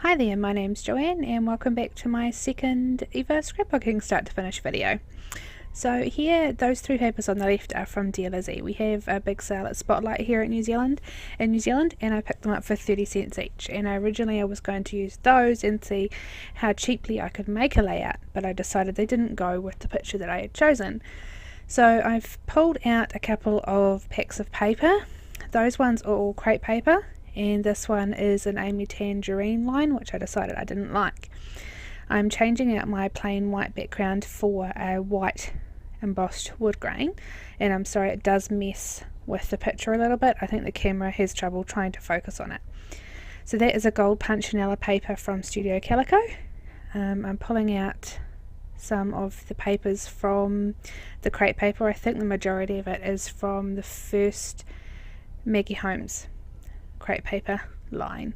Hi there, my name's Joanne and welcome back to my second ever scrapbooking start to finish video. So here, those three papers on the left are from Dear Lizzie. We have a big sale at Spotlight here in New Zealand, and I picked them up for 30 cents each. And originally I was going to use those and see how cheaply I could make a layout, but I decided they didn't go with the picture that I had chosen. So I've pulled out a couple of packs of paper. Those ones are all crepe paper, and this one is an Amy Tangerine line, which I decided I didn't like. I'm changing out my plain white background for a white embossed wood grain, and I'm sorry it does mess with the picture a little bit. I think the camera has trouble trying to focus on it. So that is a gold punchinella paper from Studio Calico. I'm pulling out some of the papers from the crepe paper. I think the majority of it is from the first Maggie Holmes crepe paper line.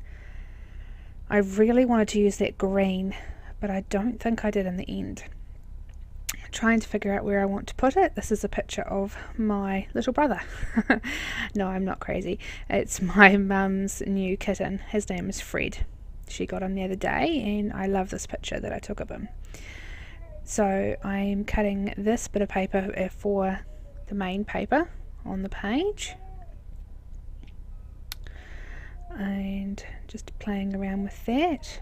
I really wanted to use that green, but I don't think I did in the end. I'm trying to figure out where I want to put it. This is a picture of my little brother. No, I'm not crazy. It's my mum's new kitten. His name is Fred. She got him the other day and I love this picture that I took of him. So I'm cutting this bit of paper for the main paper on the page, and just playing around with that.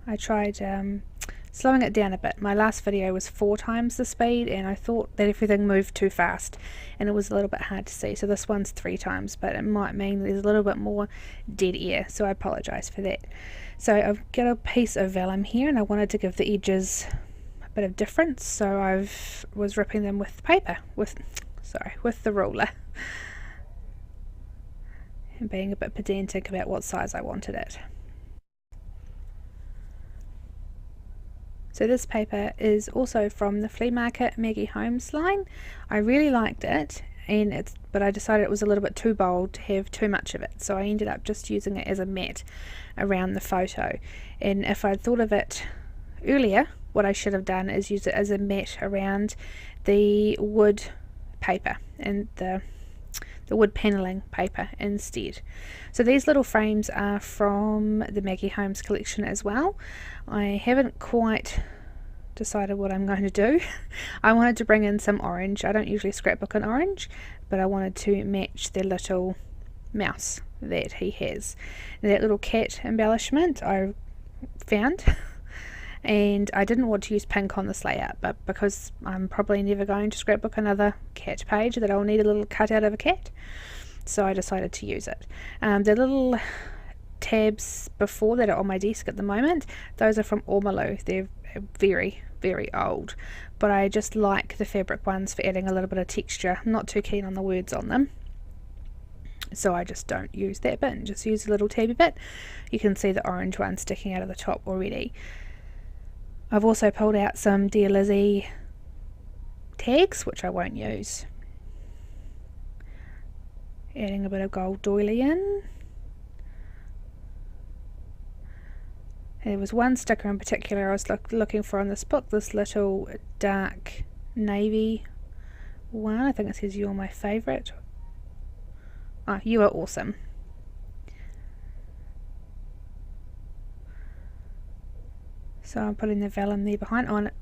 I tried slowing it down a bit. My last video was 4 times the speed and I thought that everything moved too fast and it was a little bit hard to see, so this one's 3 times, but it might mean there's a little bit more dead air, so I apologise for that. So I've got a piece of vellum here and I wanted to give the edges a bit of difference, so I was ripping them with paper, with the ruler, and being a bit pedantic about what size I wanted it. So this paper is also from the flea market Maggie Holmes line. I really liked it, but I decided it was a little bit too bold to have too much of it, so I ended up just using it as a mat around the photo. And if I'd thought of it earlier, what I should have done is use it as a mat around the wood paper and the wood panelling paper instead. So these little frames are from the Maggie Holmes collection as well. I haven't quite decided what I'm going to do. I wanted to bring in some orange. I don't usually scrapbook in orange, but I wanted to match the little mouse that he has. And that little cat embellishment I found. And I didn't want to use pink on this layout, but because I'm probably never going to scrapbook another cat page that I'll need a little cutout of a cat, so I decided to use it. The little tabs before that are on my desk at the moment, those are from Ormolu. They're very, very old, but I just like the fabric ones for adding a little bit of texture. I'm not too keen on the words on them, so I just don't use that bit and just use a little tabby bit. You can see the orange one sticking out of the top already. I've also pulled out some Dear Lizzie tags, which I won't use. Adding a bit of gold doily in. There was one sticker in particular I was looking for on this book, this little dark navy one. I think it says "You're my favourite." Oh, you are awesome. So I'm putting the vellum there behind on it.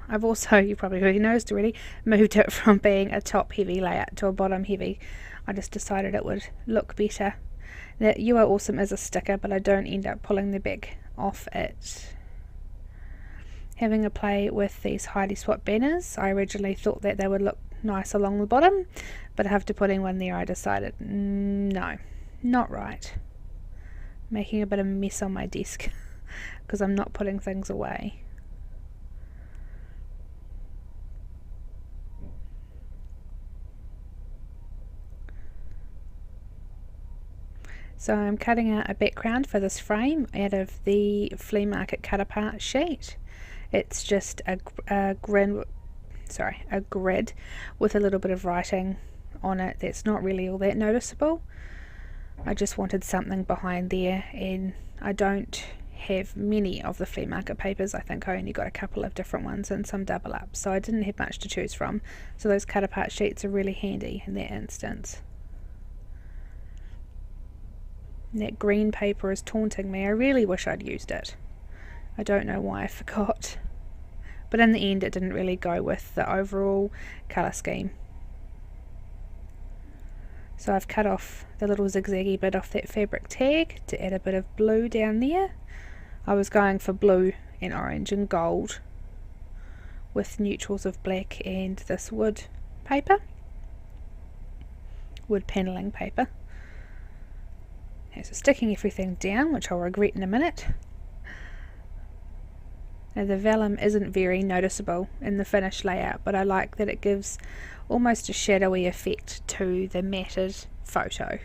I've also, you probably already noticed already, moved it from being a top heavy layout to a bottom heavy. I just decided it would look better. That "You are awesome" is a sticker, but I don't end up pulling the back off it. Having a play with these Heidi Swap banners, I originally thought that they would look nice along the bottom, but after putting one there I decided, no, not right. Making a bit of a mess on my desk because I'm not putting things away. So I'm cutting out a background for this frame out of the flea market cut apart sheet. It's just a grid with a little bit of writing on it that's not really all that noticeable. I just wanted something behind there, and I don't have many of the flea market papers. I think I only got a couple of different ones and some double ups, so I didn't have much to choose from. So those cut apart sheets are really handy in that instance. And that green paper is taunting me. I really wish I'd used it. I don't know why I forgot. But in the end it didn't really go with the overall colour scheme. So I've cut off the little zigzaggy bit off that fabric tag to add a bit of blue down there. I was going for blue and orange and gold with neutrals of black and this wood paper, wood panelling paper. Okay, so sticking everything down, which I'll regret in a minute. Now the vellum isn't very noticeable in the finished layout, but I like that it gives almost a shadowy effect to the matted photo.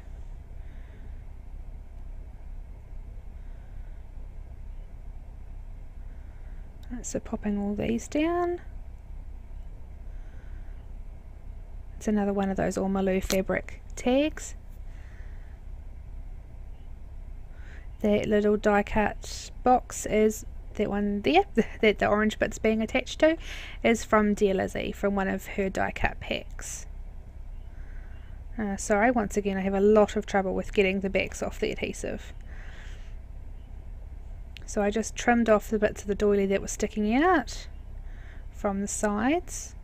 Right, so popping all these down. It's another one of those Ormolu fabric tags. That little die cut box is that one there, that the orange bit's being attached to, is from Dear Lizzie, from one of her die cut packs. Sorry, once again I have a lot of trouble with getting the backs off the adhesive. So I just trimmed off the bits of the doily that were sticking out from the sides.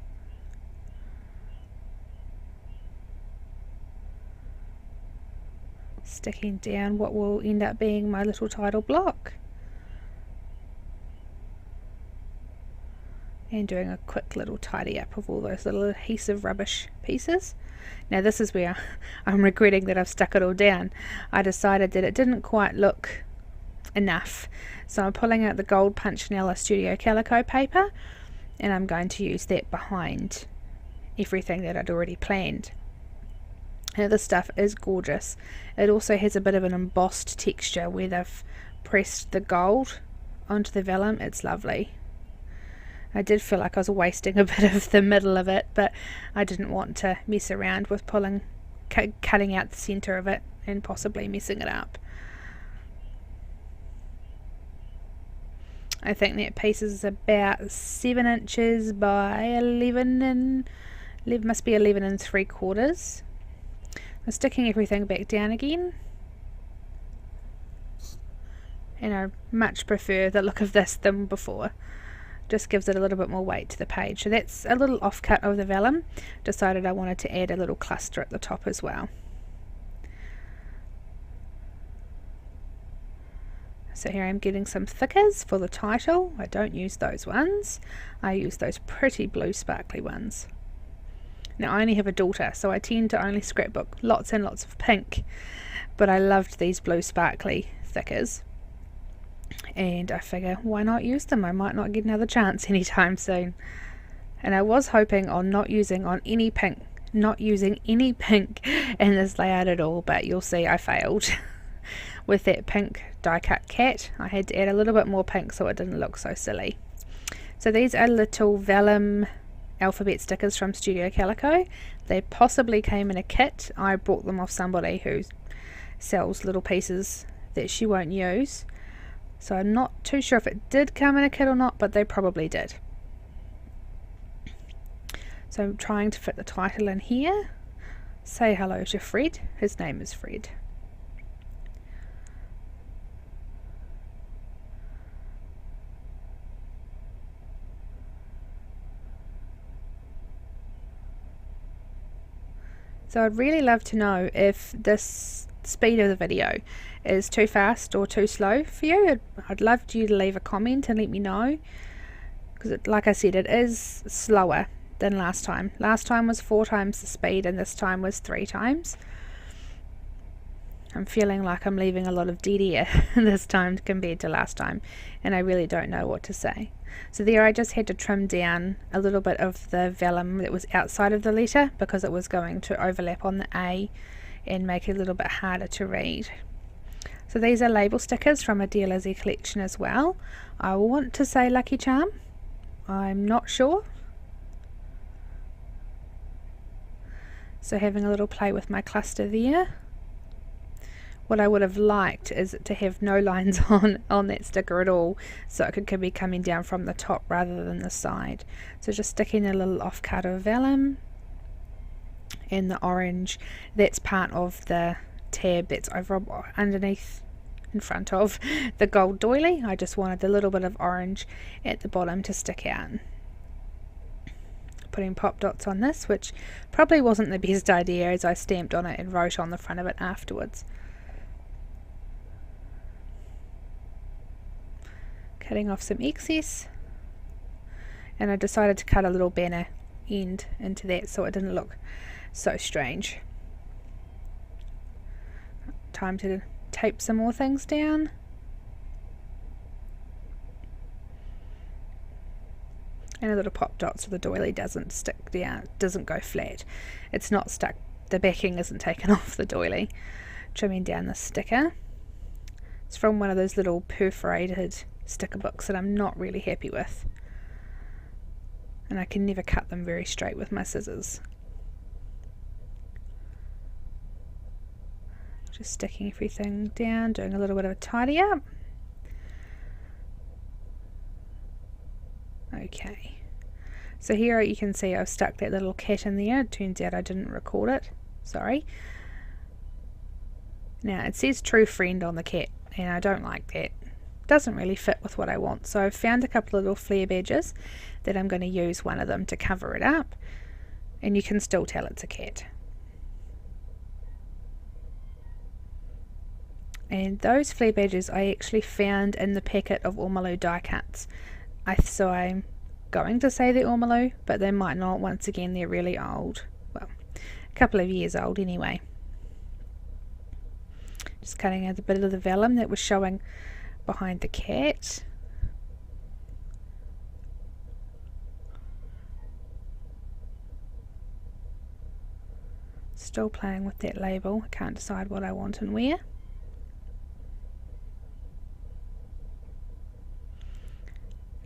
Sticking down what will end up being my little title block. And doing a quick little tidy up of all those little adhesive rubbish pieces. Now this is where I'm regretting that I've stuck it all down. I decided that it didn't quite look enough, so I'm pulling out the gold Punchinella Studio Calico paper and I'm going to use that behind everything that I'd already planned. Now this stuff is gorgeous. It also has a bit of an embossed texture where they've pressed the gold onto the vellum. It's lovely. I did feel like I was wasting a bit of the middle of it, but I didn't want to mess around with cutting out the centre of it and possibly messing it up. I think that piece is about 7 inches by 11 and must be 11 and 3/4. I'm sticking everything back down again, and I much prefer the look of this than before. Just gives it a little bit more weight to the page. So that's a little offcut of the vellum. Decided I wanted to add a little cluster at the top as well. So here I'm getting some thickers for the title. I don't use those ones. I use those pretty blue sparkly ones. Now I only have a daughter, so I tend to only scrapbook lots and lots of pink, but I loved these blue sparkly thickers. And I figure, why not use them? I might not get another chance anytime soon. And I was hoping on not using any pink in this layout at all, but you'll see I failed. With that pink die cut cat, I had to add a little bit more pink so it didn't look so silly. So these are little vellum alphabet stickers from Studio Calico. They possibly came in a kit. I bought them off somebody who sells little pieces that she won't use. So I'm not too sure if it did come in a kit or not, but they probably did. So I'm trying to fit the title in here. Say hello to Fred. His name is Fred. So I'd really love to know if this speed of the video is too fast or too slow for you. I'd love you to leave a comment and let me know, because like I said, it is slower than last time. Last time was 4 times the speed and this time was 3 times. I'm feeling like I'm leaving a lot of dead air this time compared to last time, and I really don't know what to say. So there I just had to trim down a little bit of the vellum that was outside of the letter because it was going to overlap on the A and make it a little bit harder to read. So these are label stickers from a Dear Lizzie collection as well. I want to say Lucky Charm. I'm not sure. So having a little play with my cluster there. What I would have liked is to have no lines on that sticker at all, so it could be coming down from the top rather than the side. So just sticking a little off cut of vellum, and the orange, that's part of the tab that's over underneath in front of the gold doily. I just wanted a little bit of orange at the bottom to stick out. Putting pop dots on this, which probably wasn't the best idea, as I stamped on it and wrote on the front of it afterwards. Cutting off some excess, and I decided to cut a little banner end into that so it didn't look so strange. Time to tape some more things down. And a little pop dot so the doily doesn't stick down, doesn't go flat. It's not stuck, the backing isn't taken off the doily. Trimming down the sticker. It's from one of those little perforated sticker books that I'm not really happy with. And I can never cut them very straight with my scissors. Just sticking everything down, doing a little bit of a tidy up. Okay, so here you can see I've stuck that little cat in there. It turns out I didn't record it, sorry. Now it says true friend on the cat, and I don't like that. Doesn't really fit with what I want, so I've found a couple of little flare badges that I'm going to use one of them to cover it up, and you can still tell it's a cat. And those flare badges I actually found in the packet of Ormolu die cuts. So I'm going to say they're Ormolu, but they might not. Once again, they're really old. Well, a couple of years old anyway. Just cutting out a bit of the vellum that was showing behind the cat. Still playing with that label. I can't decide what I want and where.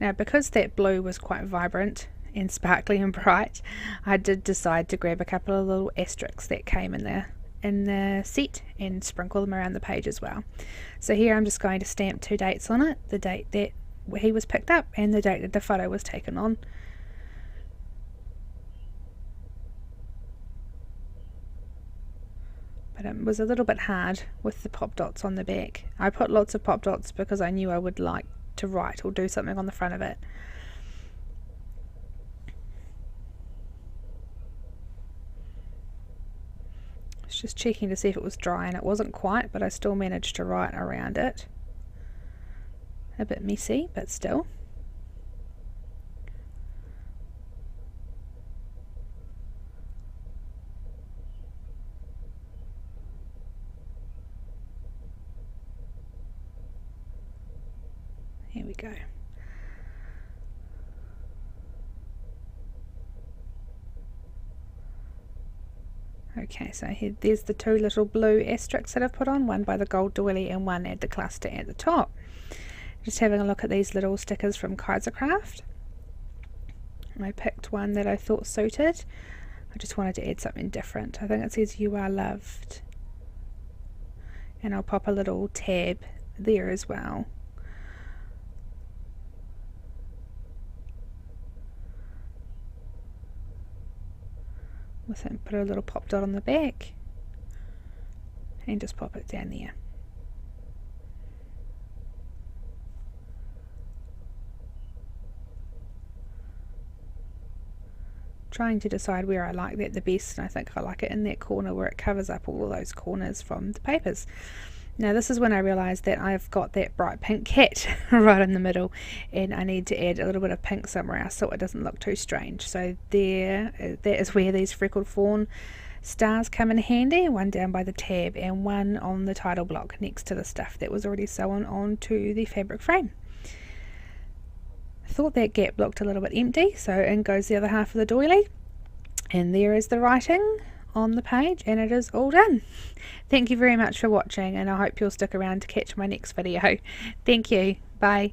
Now, because that blue was quite vibrant and sparkly and bright, I did decide to grab a couple of little asterisks that came in the set and sprinkle them around the page as well. So here I'm just going to stamp two dates on it, the date that he was picked up and the date that the photo was taken on. But it was a little bit hard with the pop dots on the back. I put lots of pop dots because I knew I would like to write or do something on the front of it. I was just checking to see if it was dry, and it wasn't quite, but I still managed to write around it. A bit messy, but still. Here we go. Okay, so there's the two little blue asterisks that I've put on, one by the gold doily and one at the cluster at the top. Just having a look at these little stickers from Kaisercraft. I picked one that I thought suited. I just wanted to add something different. I think it says "You Are Loved." And I'll pop a little tab there as well. With it, put a little pop dot on the back and just pop it down there. Trying to decide where I like that the best, and I think I like it in that corner where it covers up all those corners from the papers. Now this is when I realised that I've got that bright pink cat right in the middle, and I need to add a little bit of pink somewhere else so it doesn't look too strange. So there, that is where these freckled fawn stars come in handy, one down by the tab and one on the title block next to the stuff that was already sewn onto the fabric frame. I thought that gap looked a little bit empty, so in goes the other half of the doily, and there is the writing on the page, and it is all done. Thank you very much for watching, and I hope you'll stick around to catch my next video. Thank you. Bye.